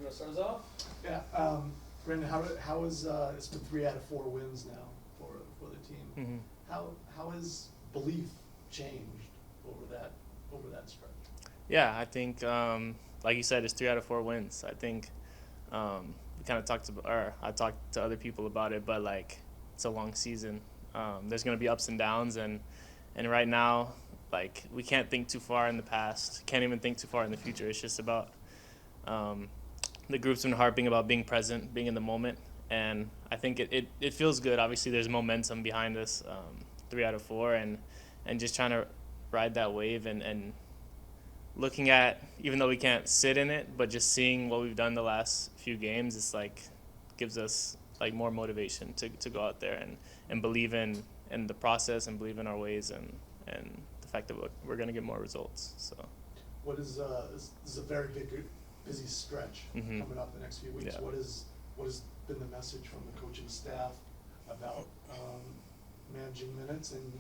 you want to start us off? Yeah, Brendan, how is it's been 3 out of 4 wins now for the team. Mm-hmm. How has belief changed over that stretch? Yeah, I think, like you said, it's 3 out of 4 wins. I think we kind of I talked to other people about it, but like it's a long season. There's going to be ups and downs, and right now, like we can't think too far in the past. Can't even think too far in the future. It's just about the group's been harping about being present, being in the moment, and I think it feels good. Obviously, there's momentum behind us, 3 out of 4, and just trying to ride that wave and looking at, even though we can't sit in it, but just seeing what we've done the last few games, it's like gives us like more motivation to go out there and believe in the process and believe in our ways and the fact that we're going to get more results. So What is this is a very busy stretch Mhm. coming up the next few weeks. Yeah. What has been the message from the coaching staff about managing minutes and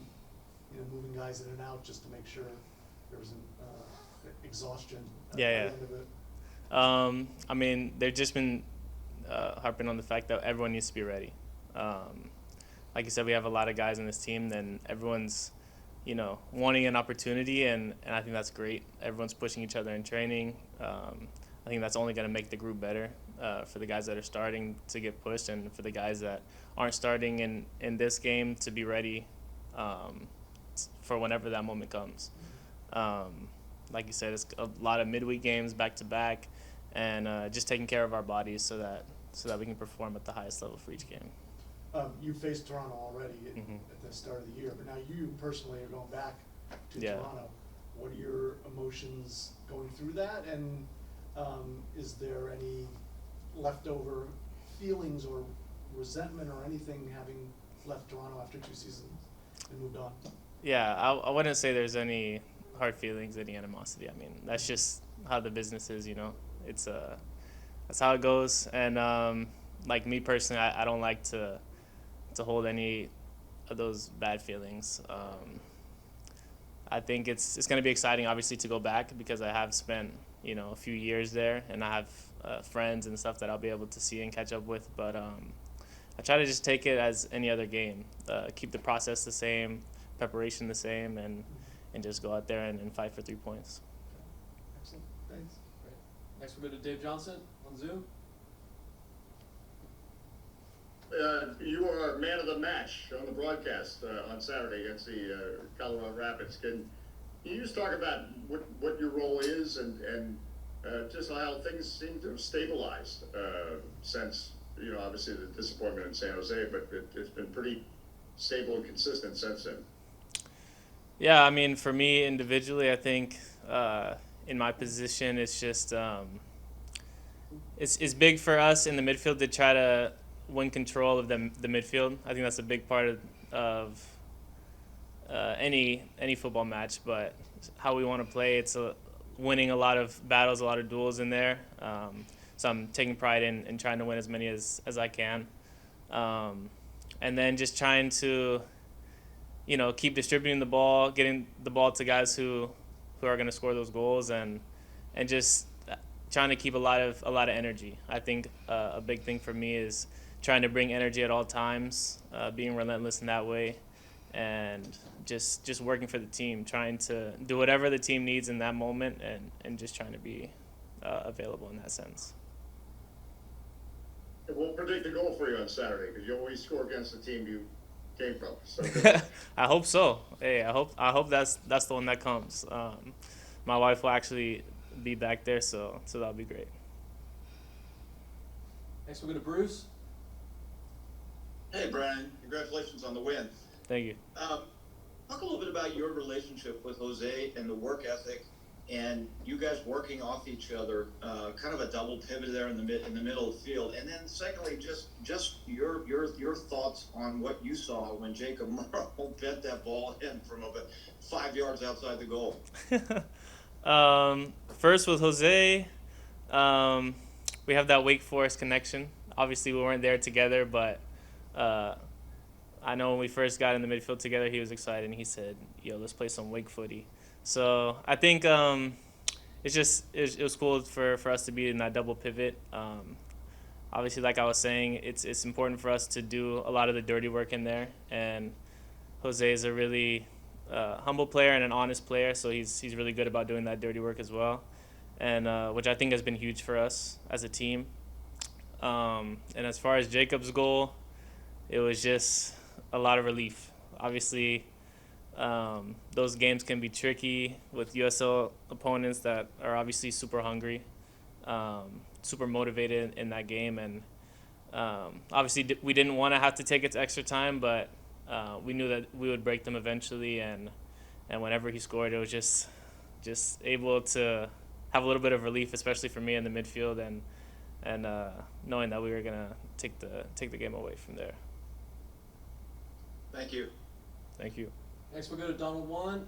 moving guys in and out just to make sure there isn't exhaustion at the Yeah. end of it? I mean, they've just been harping on the fact that everyone needs to be ready. Like you said, we have a lot of guys on this team, then everyone's, wanting an opportunity, and I think that's great. Everyone's pushing each other in training. I think that's only going to make the group better for the guys that are starting to get pushed, and for the guys that aren't starting in this game to be ready for whenever that moment comes. Like you said, it's a lot of midweek games back to back, and just taking care of our bodies so that we can perform at the highest level for each game. You faced Toronto already Mhm. at the start of the year, but now you personally are going back to Yeah. Toronto. What are your emotions going through that, and is there any leftover feelings or resentment or anything having left Toronto after 2 seasons and moved on? Yeah, I wouldn't say there's any hard feelings, any animosity. I mean, that's just how the business is, It's that's how it goes. And like me personally, I don't like to hold any of those bad feelings. I think it's going to be exciting, obviously, to go back because I have spent a few years there, and I have friends and stuff that I'll be able to see and catch up with. But I try to just take it as any other game, keep the process the same, preparation the same, and just go out there and fight for 3 points. Excellent, thanks. Great. Next we'll go to Dave Johnson on Zoom. You are man of the match on the broadcast on Saturday against the Colorado Rapids. Can you just talk about what your role is and just how things seem to have stabilized since, obviously the disappointment in San Jose, but it's been pretty stable and consistent since then. Yeah, I mean, for me individually, I think in my position, it's just it's big for us in the midfield to try to win control of the midfield. I think that's a big part of any football match. But how we want to play, it's winning a lot of battles, a lot of duels in there. So I'm taking pride in trying to win as many as I can, and then just trying to keep distributing the ball, getting the ball to guys who are going to score those goals, and just trying to keep a lot of energy. I think a big thing for me is trying to bring energy at all times, being relentless in that way, and just working for the team, trying to do whatever the team needs in that moment, and just trying to be available in that sense. We'll predict a goal for you on Saturday because you always score against the team you came from. So I hope so. Hey, I hope that's the one that comes. My wife will actually be back there, so that'll be great. Next we'll go to Bruce. Hey, Brian. Congratulations on the win. Thank you. Talk a little bit about your relationship with Jose and the work ethic, and you guys working off each other. Kind of a double pivot there in the middle of the field, and then secondly, just your thoughts on what you saw when Jacob Murrow bent that ball in from about 5 yards outside the goal. First with Jose, we have that Wake Forest connection. Obviously, we weren't there together, but I know when we first got in the midfield together, he was excited, and he said, "Yo, let's play some Wake footy." So I think it was cool for us to be in that double pivot. Obviously, like I was saying, it's important for us to do a lot of the dirty work in there, and Jose is a really humble player and an honest player, so he's really good about doing that dirty work as well, and which I think has been huge for us as a team. And as far as Jacob's goal, it was just a lot of relief. Obviously, those games can be tricky with USL opponents that are obviously super hungry, super motivated in that game, and obviously we didn't want to have to take it to extra time, but we knew that we would break them eventually, and whenever he scored, it was just able to have a little bit of relief, especially for me in the midfield, and knowing that we were gonna take the game away from there. Thank you. Thank you. Next, we'll go to Donald One.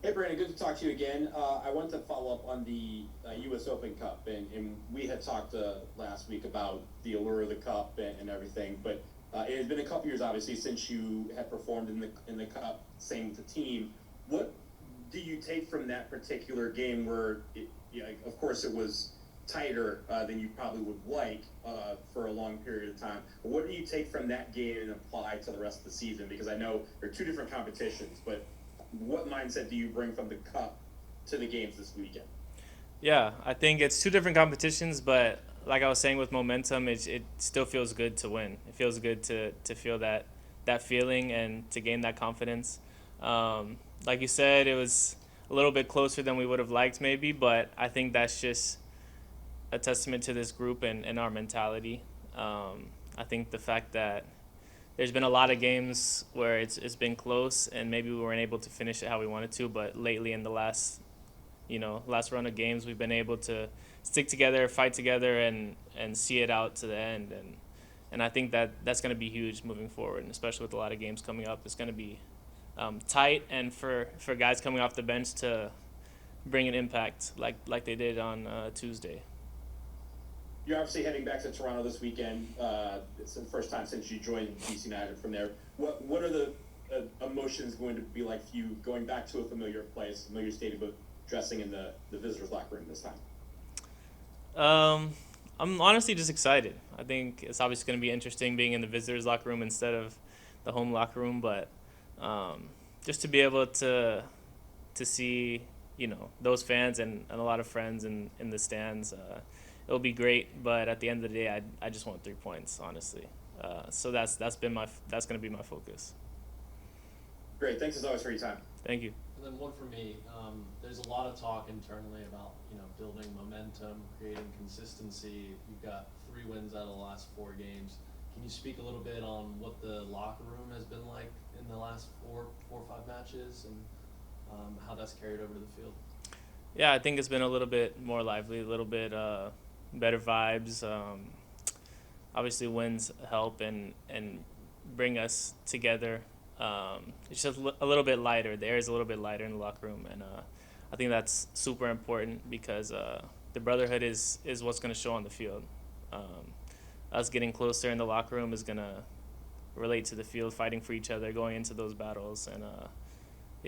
Hey, Brandon, good to talk to you again. I want to follow up on the U.S. Open Cup, and we had talked last week about the allure of the Cup and everything, but it has been a couple years, obviously, since you had performed in the Cup, same with the team. What do you take from that particular game where, of course, it was tighter than you probably would like for a long period of time. But what do you take from that game and apply to the rest of the season? Because I know they're two different competitions, but what mindset do you bring from the Cup to the games this weekend? Yeah, I think it's two different competitions, but like I was saying with momentum, it still feels good to win. It feels good to feel that feeling and to gain that confidence. Like you said, it was a little bit closer than we would have liked maybe, but I think that's just a testament to this group and our mentality. I think the fact that there's been a lot of games where it's been close and maybe we weren't able to finish it how we wanted to, but lately in the last run of games, we've been able to stick together, fight together, and see it out to the end. And I think that's going to be huge moving forward, and especially with a lot of games coming up. It's going to be tight, and for guys coming off the bench to bring an impact like they did on Tuesday. You're obviously heading back to Toronto this weekend. It's the first time since you joined DC United from there. What are the emotions going to be like for you going back to a familiar place, familiar stadium, but dressing in the visitors' locker room this time? I'm honestly just excited. I think it's obviously going to be interesting being in the visitors' locker room instead of the home locker room, but just to be able to see those fans and a lot of friends in the stands. It'll be great, but at the end of the day, I just want 3 points, honestly. So that's going to be my focus. Great, thanks as always for your time. Thank you. And then one for me. There's a lot of talk internally about building momentum, creating consistency. You've got 3 wins out of the last 4 games. Can you speak a little bit on what the locker room has been like in the last 4 or 5 matches and how that's carried over to the field? Yeah, I think it's been a little bit more lively, a little bit better vibes. Obviously, wins help and bring us together. It's just a little bit lighter. The air is a little bit lighter in the locker room, and I think that's super important because the brotherhood is what's going to show on the field. Us getting closer in the locker room is going to relate to the field, fighting for each other, going into those battles, and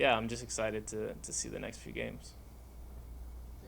I'm just excited to see the next few games.